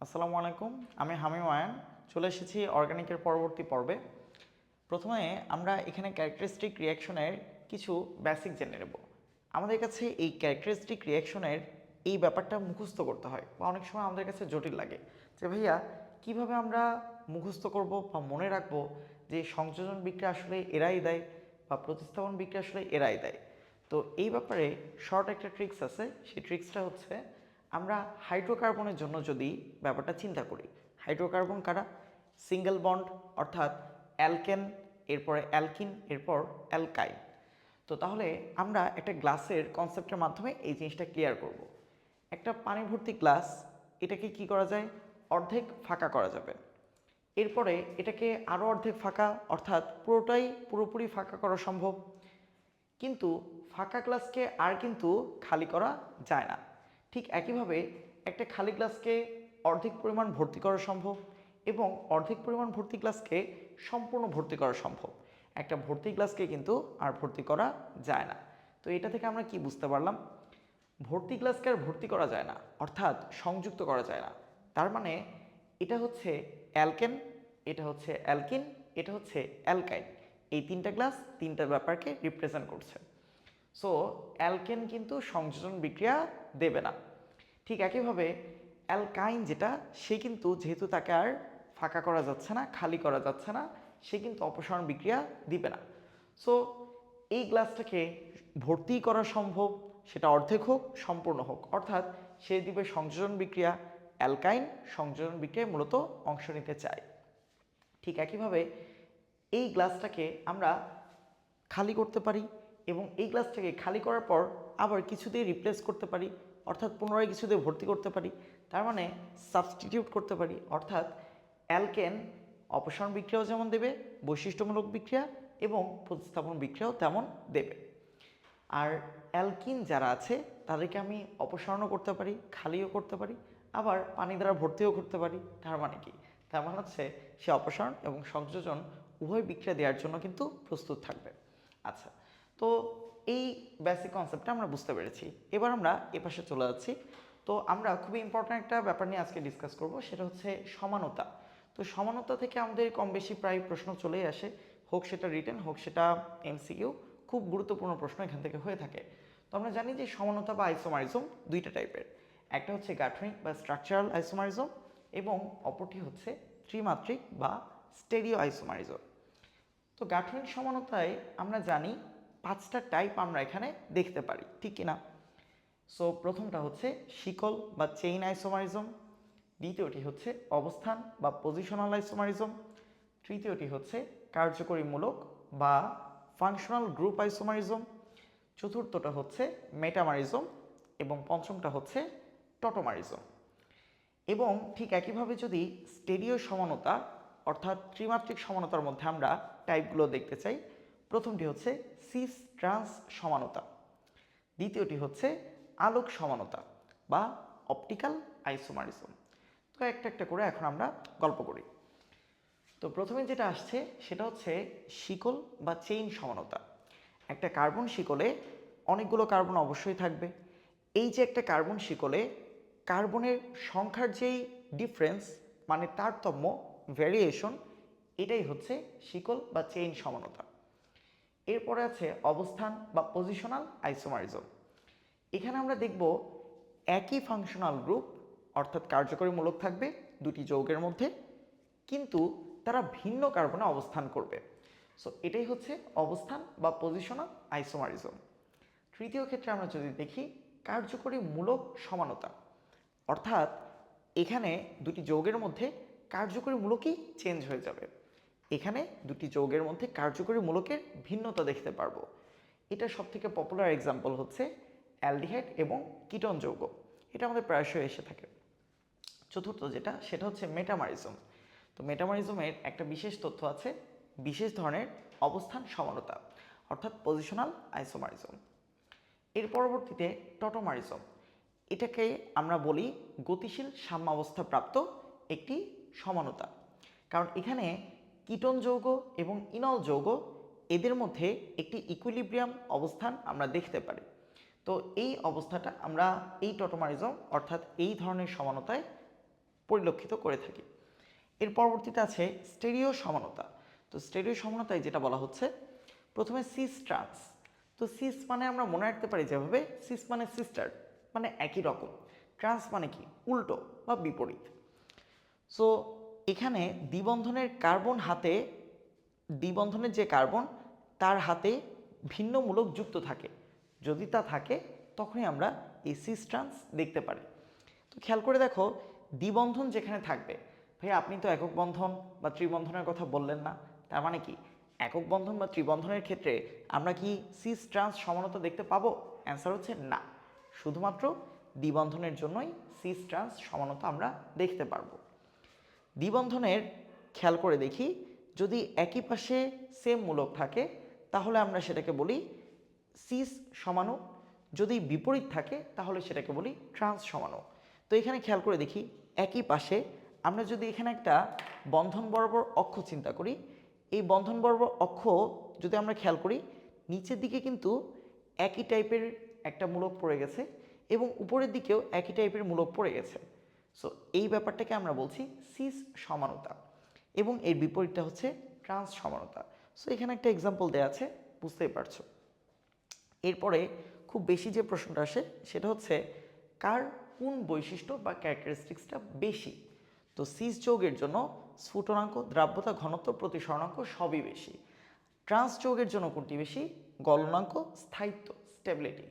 আসসালামু আলাইকুম, আমি হামিম আয়ান। চলে এসেছি অর্গানিকের পরবর্তী পর্বে। প্রথমে আমরা এখানে ক্যারেক্টারিস্টিক রিয়াকশনের কিছু বেসিক জেনে নেব। আমাদের কাছে এই ক্যারেক্টারিস্টিক রিয়াকশনের এই ব্যাপারটা মুখস্থ করতে হয় বা অনেক সময় আমাদের কাছে জটিল লাগে যে ভাইয়া কিভাবে আমরা মুখস্থ করব বা মনে রাখবো যে সংযোজন বিক্রিয়া আসলে এরাই দেয় বা প্রতিস্থাপন বিক্রিয়া আসলে এরাই দেয়। তো এই ব্যাপারে শর্ট একটা ট্রিক্স আছে। সেই ট্রিক্সটা হচ্ছে, আমরা হাইড্রোকার্বনের জন্য যদি ব্যাপারটা চিন্তা করি, হাইড্রোকার্বন কারা? সিঙ্গেল বন্ড, অর্থাৎ অ্যালকেন, এরপরে অ্যালকিন, এরপর অ্যালকাইন। তো তাহলে আমরা একটা গ্লাসের কনসেপ্টের মাধ্যমে এই জিনিসটা ক্লিয়ার করব। একটা পানি ভর্তি গ্লাস, এটাকে কি করা যায়? অর্ধেক ফাঁকা করা যাবে। এরপরে এটাকে আরও অর্ধেক ফাঁকা, অর্থাৎ পুরোপুরি ফাঁকা করা সম্ভব। কিন্তু ফাঁকা গ্লাসকে আর কিন্তু খালি করা যায় না। ঠিক একইভাবে একটা খালি গ্লাসকে অর্ধেক পরিমাণ ভর্তি করা সম্ভব এবং অর্ধেক পরিমাণ ভর্তি গ্লাসকে সম্পূর্ণ ভর্তি করা সম্ভব। একটা ভর্তি গ্লাসকে কিন্তু আর ভর্তি করা যায় না। তো এটা থেকে আমরা কি বুঝতে পারলাম? ভর্তি গ্লাসকে আর ভর্তি করা যায় না, অর্থাৎ সংযুক্ত করা যায় না। তার মানে এটা হচ্ছে অ্যালকেন, এটা হচ্ছে অ্যালকিন, এটা হচ্ছে অ্যালকাইন। এই তিনটা গ্লাস তিনটা ব্যাপারকে রিপ্রেজেন্ট করছে। সো অ্যালকেন কিন্তু সংযোজন বিক্রিয়া দেবে না। ঠিক একইভাবে অ্যালকাইন যেটা, সে কিন্তু যেহেতু তাকে আর ফাঁকা করা যাচ্ছে না, খালি করা যাচ্ছে না, সে কিন্তু অপসারণ বিক্রিয়া দিবে না। সো এই গ্লাসটাকে ভর্তি করা সম্ভব, সেটা অর্ধেক হোক সম্পূর্ণ হোক, অর্থাৎ সে দিবে সংযোজন বিক্রিয়া। অ্যালকাইন সংযোজন বিক্রিয়ায় মূলত অংশ নিতে চায়। ঠিক একইভাবে এই গ্লাসটাকে আমরা খালি করতে পারি এবং এই গ্লাসটাকে খালি করার পর আবার কিছু দিয়ে রিপ্লেস করতে পারি, অর্থাৎ পুনরায় কিছু দিয়ে ভর্তি করতে পারি। তার মানে সাবস্টিটিউট করতে পারি, অর্থাৎ অ্যালকেন অপসারণ বিক্রিয়াও যেমন দেবে, বৈশিষ্ট্যমূলক বিক্রিয়া এবং প্রতিস্থাপন বিক্রিয়াও তেমন দেবে। আর অ্যালকিন যারা আছে তাদেরকে আমি অপসারণও করতে পারি, খালিও করতে পারি, আবার পানি দ্বারা ভর্তিও করতে পারি। তার মানে কি? তার মানে হচ্ছে সে অপসারণ এবং সংযোজন উভয় বিক্রিয়া দেওয়ার জন্য কিন্তু প্রস্তুত থাকবে। আচ্ছা, তো এই বেসিক কনসেপ্টটা আমরা বুঝতে পেরেছি। এবার আমরা এপাশে চলে যাচ্ছি। তো আমরা খুবই ইম্পর্ট্যান্ট একটা ব্যাপার নিয়ে আজকে ডিসকাস করব, সেটা হচ্ছে সমানতা। তো সমানতা থেকে আমাদের কম বেশি প্রায় প্রশ্ন চলেই আসে, হোক সেটা রিটেন, হোক সেটা এমসিকিউ। খুব গুরুত্বপূর্ণ প্রশ্ন এখান থেকে হয়ে থাকে। তো আমরা জানি যে সমানতা বা আইসোমারিজম দুইটা টাইপের। একটা হচ্ছে গাঠনিক বা স্ট্রাকচারাল আইসোমারিজম এবং অপরটি হচ্ছে ত্রিমাত্রিক বা স্টেরিও আইসোমারিজম। তো গাঠনিক সমানতায় আমরা জানি পাঁচটা টাইপ আমরা এখানে দেখতে পারি, ঠিক কিনা? সো প্রথমটা হচ্ছে শিকল বা চেইন আইসোমারিজম, দ্বিতীয়টি হচ্ছে অবস্থান বা পজিশনাল আইসোমারিজম, তৃতীয়টি হচ্ছে কার্যকরীমূলক বা ফাংশনাল গ্রুপ আইসোমারিজম, চতুর্থটা হচ্ছে মেটামারিজম এবং পঞ্চমটা হচ্ছে টটোমারিজম। এবং ঠিক একইভাবে যদি স্টেরিও সমানতা অর্থাৎ ত্রিমাত্রিক সমানতার মধ্যে আমরা টাইপগুলো দেখতে চাই, প্রথমটি হচ্ছে সিস ট্রান্স সমানতা, দ্বিতীয়টি হচ্ছে আলোক সমানতা বা অপটিক্যাল আইসোমারিজম। তো একটা একটা করে এখন আমরা গল্প করি। তো প্রথমে যেটা আসছে সেটা হচ্ছে শিকল বা চেইন সমানতা। একটা কার্বন শিকলে অনেকগুলো কার্বন অবশ্যই থাকবে। এই যে একটা কার্বন শিকলে কার্বনের সংখ্যার যেই ডিফারেন্স, মানে তারতম্য, ভ্যারিয়েশন, এটাই হচ্ছে শিকল বা চেইন সমানতা। এরপরে আছে অবস্থান বা পজিশনাল আইসোমারিজম। এখানে আমরা দেখব একই ফাংশনাল গ্রুপ, অর্থাৎ কার্যকরী মূলক থাকবে দুটি যৌগের মধ্যে, কিন্তু তারা ভিন্ন কার্বনে অবস্থান করবে। সো এটাই হচ্ছে অবস্থান বা পজিশনাল আইসোমারিজম। তৃতীয় ক্ষেত্রে আমরা যদি দেখি কার্যকরী মূলক সমানতা, অর্থাৎ এখানে দুটি যৌগের মধ্যে কার্যকরী মূলকই চেঞ্জ হয়ে যাবে। এখানে দুটি যৌগের মধ্যে কার্যকরী মূলকের ভিন্নতা দেখতে পারবো। এটা সবথেকে পপুলার এক্সাম্পল হচ্ছে অ্যালডিহাইড এবং কিটোন যৌগ, এটা আমাদের প্রায়শই এসে থাকে। চতুর্থ যেটা, সেটা হচ্ছে মেটামারিজম। তো মেটামারিজমের একটা বিশেষ তথ্য আছে, বিশেষ ধরনের অবস্থান সমানতা, অর্থাৎ পজিশনাল আইসোমারিজম। এর পরবর্তীতে টটোমারিজম। এটাকে আমরা বলি গতিশীল সাম্যাবস্থা প্রাপ্ত একটি সমানতা, কারণ এখানে কিটোন যৌগ এবং ইনল যৌগ, এদের মধ্যে একটি ইকুইলিব্রিয়াম অবস্থান আমরা দেখতে পারি। তো এই অবস্থাটা আমরা এই টটোমারিজম অর্থাৎ এই ধরনের সমানতায় পরিলক্ষিত করে থাকি। এর পরবর্তীতে আছে স্টেরিও সমানতা। তো স্টেরিও সমানতায় যেটা বলা হচ্ছে, প্রথমে সিস ট্রান্স। তো সিস মানে আমরা মনে রাখতে পারি যেভাবে, সিস মানে সিস্টার, মানে একই রকম। ট্রান্স মানে কি, উল্টো বা বিপরীত। সো এখানে দ্বিবন্ধনের কার্বন হাতে, দ্বিবন্ধনের যে কার্বন তার হাতে ভিন্ন মূলক যুক্ত থাকে, যদি তা থাকে তখনই আমরা এই সিস ট্রান্স দেখতে পারি। তো খেয়াল করে দেখো, দ্বিবন্ধন যেখানে থাকবে, ভাই আপনি তো একক বন্ধন বা ত্রিবন্ধনের কথা বললেন না, তার মানে কি একক বন্ধন বা ত্রিবন্ধনের ক্ষেত্রে আমরা কি সিস ট্রান্স সমানতা দেখতে পাবো? অ্যান্সার হচ্ছে না, শুধুমাত্র দ্বিবন্ধনের জন্যই সিস ট্রান্স সমানতা আমরা দেখতে পারবো। দ্বিবন্ধনের খেয়াল করে দেখি, যদি একই পাশে সেম মূলক থাকে তাহলে আমরা সেটাকে বলি সিস সমাণু, যদি বিপরীত থাকে তাহলে সেটাকে বলি ট্রান্স সমাণু। তো এখানে খেয়াল করে দেখি, একই পাশে আমরা যদি এখানে একটা বন্ধন বরাবর অক্ষ চিন্তা করি, এই বন্ধন বরাবর অক্ষ যদি আমরা খেয়াল করি, নিচের দিকে কিন্তু একই টাইপের একটা মূলক পড়ে গেছে এবং উপরের দিকেও একই টাইপের মূলক পড়ে গেছে। সো এই ব্যাপারটাকে আমরা বলছি সিস সমানতা, এবং এর বিপরীতটা হচ্ছে ট্রান্স সমানতা। সো এখানে একটা এক্সাম্পল দেওয়া আছে, বুঝতেই পারছো। এরপরে খুব বেশি যে প্রশ্নটা আসে সেটা হচ্ছে, কার কোন বৈশিষ্ট্য বা ক্যারেক্টারিস্টিক্সটা বেশি? তো সিস যৌগের জন্য স্ফুটনাঙ্ক, দ্রাব্যতা, ঘনত্ব, প্রতিসরণাঙ্ক সবই বেশি। ট্রান্স যৌগের জন্য কোনটি বেশি? গলনাঙ্ক, স্থায়িত্ব, স্টেবিলিটি।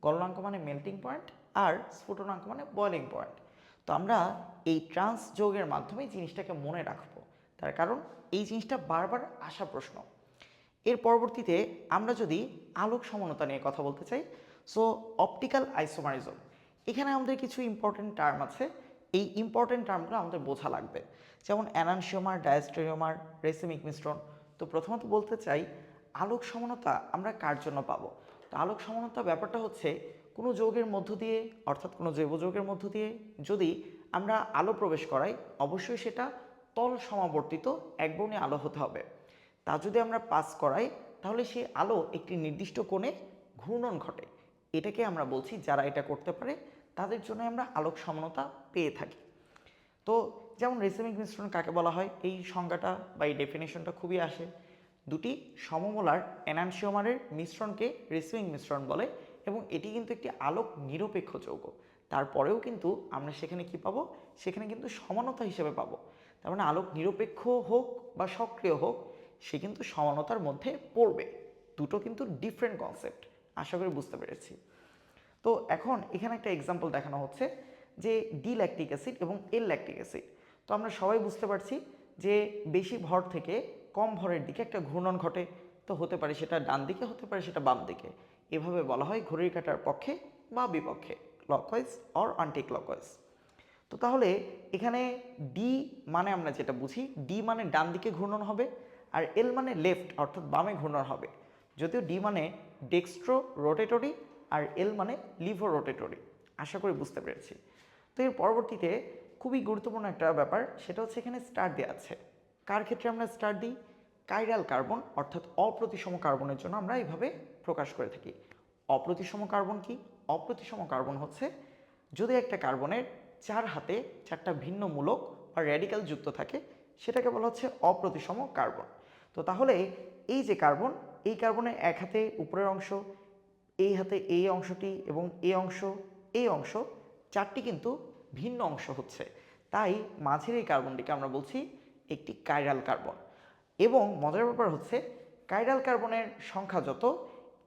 গলনাঙ্ক মানে মেল্টিং পয়েন্ট, আর স্ফুটনাঙ্ক মানে বয়লিং পয়েন্ট। তো আমরা এই ট্রান্স যৌগের মাধ্যমে জিনিসটাকে মনে রাখবো, তার কারণ এই জিনিসটা বারবার আসা প্রশ্ন। এর পরবর্তীতে আমরা যদি আলোক সমানতা নিয়ে কথা বলতে চাই, সো অপটিক্যাল আইসোমারিজম, এখানে আমাদের কিছু ইম্পর্টেন্ট টার্ম আছে, এই ইম্পর্টেন্ট টার্মগুলো আমাদের বোঝা লাগবে, যেমন অ্যানানসিওমার, ডায়াস্টেরিওমার, রেসিমিক মিশ্রণ। তো প্রথমত বলতে চাই, আলোক সমানতা আমরা কার জন্য পাবো? তো আলোক সমানতা ব্যাপারটা হচ্ছে, কোনো যৌগের মধ্য দিয়ে, অর্থাৎ কোনো জৈব যৌগের মধ্য দিয়ে যদি আমরা আলো প্রবেশ করাই, অবশ্যই সেটা তল সমাবর্তিত একবর্ণী আলো হতে হবে। তা যদি আমরা পাস করাই তাহলে সেই আলো একটি নির্দিষ্ট কোণে ঘূর্ণন ঘটে, এটাকে আমরা বলছি, যারা এটা করতে পারে তাদের জন্য আমরা আলোক সমানতা পেয়ে থাকি। তো যেমন রেসিমিক মিশ্রণ কাকে বলা হয়, এই সংজ্ঞাটা বা এই ডেফিনেশনটা খুবই আসে, দুটি সমমোলার এনানসিওমারের মিশ্রণকে রেসিমিক মিশ্রণ বলে, এবং এটি কিন্তু একটি আলোক নিরপেক্ষ যৌগ। তারপরেও কিন্তু আমরা সেখানে কি পাবো? সেখানে কিন্তু সমানতা হিসেবে পাবো। তার মানে আলোক নিরপেক্ষ হোক বা সক্রিয় হোক, সে কিন্তু সমানতার মধ্যে পড়বে। দুটো কিন্তু ডিফারেন্ট কনসেপ্ট, আশা করি বুঝতে পেরেছি। তো এখন এখানে একটা এক্সাম্পল দেখানো হচ্ছে যে ডি ল্যাকটিক অ্যাসিড এবং এল ল্যাকটিক অ্যাসিড। তো আমরা সবাই বুঝতে পারছি যে বেশি ভর থেকে কম ভরের দিকে একটা ঘূর্ণন ঘটে, তো হতে পারে সেটা ডান দিকে, হতে পারে সেটা বাম দিকে। এভাবে বলা হয় ঘড়ির কাঁটার পক্ষে বা বিপক্ষে, ক্লকওয়াইজ অর অ্যান্টি ক্লকওয়াইজ। তো তাহলে এখানে ডি মানে আমরা যেটা বুঝি, ডি মানে ডান দিকে ঘূর্ণন হবে, আর এল মানে লেফট অর্থাৎ বামে ঘূর্ণন হবে। যদিও ডি মানে ডেক্সট্রো রোটেটরি আর এল মানে লিভো রোটেটরি। আশা করি বুঝতে পেরেছি। তো এর পরবর্তীতে খুবই গুরুত্বপূর্ণ একটা ব্যাপার, সেটা হচ্ছে এখানে স্টার দেওয়া আছে। কার ক্ষেত্রে আমরা স্টার দিই? কাইরাল কার্বন অর্থাৎ অপ্রতিসম কার্বনের জন্য আমরা এইভাবে প্রকাশ করে থাকি। অপ্রতিসম কার্বন কি? অপ্রতিসম কার্বন হচ্ছে যদি একটা কার্বনের চার হাতে চারটা ভিন্ন মূলক বা র্যাডিক্যাল যুক্ত থাকে, সেটাকে বলা হচ্ছে অপ্রতিসম কার্বন। তো তাহলে এই যে কার্বন, এই কার্বনের এক হাতে উপরের অংশ, এই হাতে এই অংশটি এবং এই অংশ চারটি কিন্তু ভিন্ন অংশ হচ্ছে, তাই মাঝের এই কার্বনটিকে আমরা বলছি একটি কাইরাল কার্বন। এবং মজার ব্যাপার হচ্ছে, কাইরাল কার্বনের সংখ্যা যত,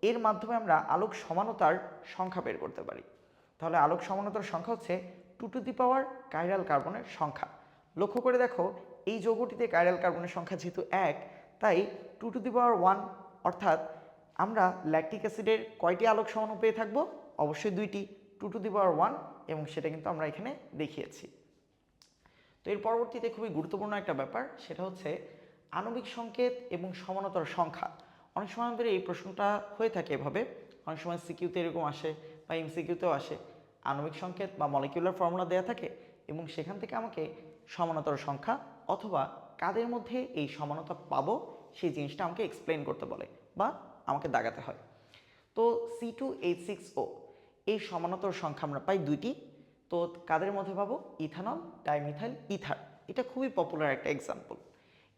এর মাধ্যমে আমরা আলোক সমানতার সংখ্যা বের করতে পারি। তাহলে আলোক সমানতার সংখ্যা হচ্ছে 2 কাইরাল কার্বনের সংখ্যা। লক্ষ্য করে দেখো, এই যৌগটিতে কাইরাল কার্বনের সংখ্যা যেহেতু 1, তাই 2 অর্থাৎ আমরা ল্যাকটিক অ্যাসিডের কয়টি আলোক সমাণু পেয়ে থাকবো? অবশ্যই 2টি, 2 এবং সেটা কিন্তু আমরা এখানে দেখিয়েছি। তো এর পরবর্তীতে খুবই গুরুত্বপূর্ণ একটা ব্যাপার, সেটা হচ্ছে আণবিক সংকেত এবং সমানতার সংখ্যা। অনেক সময় আমাদের এই প্রশ্নটা হয়ে থাকে এভাবে, অনেক সময় সিকিউতে এরকম আসে বা এমসিকিউতেও আসে, আণবিক সংকেত বা মলিকিউলার ফর্মুলা দেওয়া থাকে এবং সেখান থেকে আমাকে সমানতার সংখ্যা অথবা কাদের মধ্যে এই সমানতা পাবো সেই জিনিসটা আমাকে এক্সপ্লেন করতে বলে বা আমাকে দাগাতে হয়। তো C2H6O এই সমানতার সংখ্যা আমরা পাই 2টি। তো কাদের মধ্যে পাবো? Ethanol, dimethyl ether. এটা খুবই পপুলার একটা এক্সাম্পল।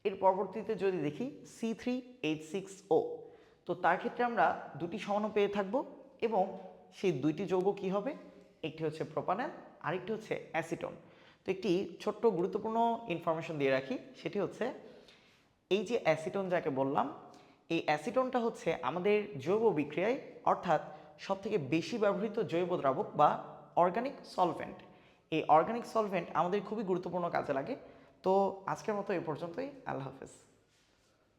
এর পরবর্তীতে যদি দেখি C3H6O, তো তার ক্ষেত্রে আমরা দুটি সমাণু পেয়ে থাকব এবং সেই দুইটি যৌগ কি হবে? একটি হচ্ছে প্রোপানল, আরেকটি হচ্ছে অ্যাসিটন। তো একটি ছোট্ট গুরুত্বপূর্ণ ইনফরমেশন দিয়ে রাখি, সেটি হচ্ছে এই যে অ্যাসিটন যাকে বললাম, এই অ্যাসিটনটা হচ্ছে আমাদের জৈব বিক্রিয়ায় অর্থাৎ সবথেকে বেশি ব্যবহৃত জৈব দ্রাবক বা অর্গানিক সলভেন্ট। এই অর্গানিক সলভেন্ট আমাদের খুবই গুরুত্বপূর্ণ কাজে লাগে। তো আজকের মতো এই পর্যন্তই। আল্লাহ হাফেজ।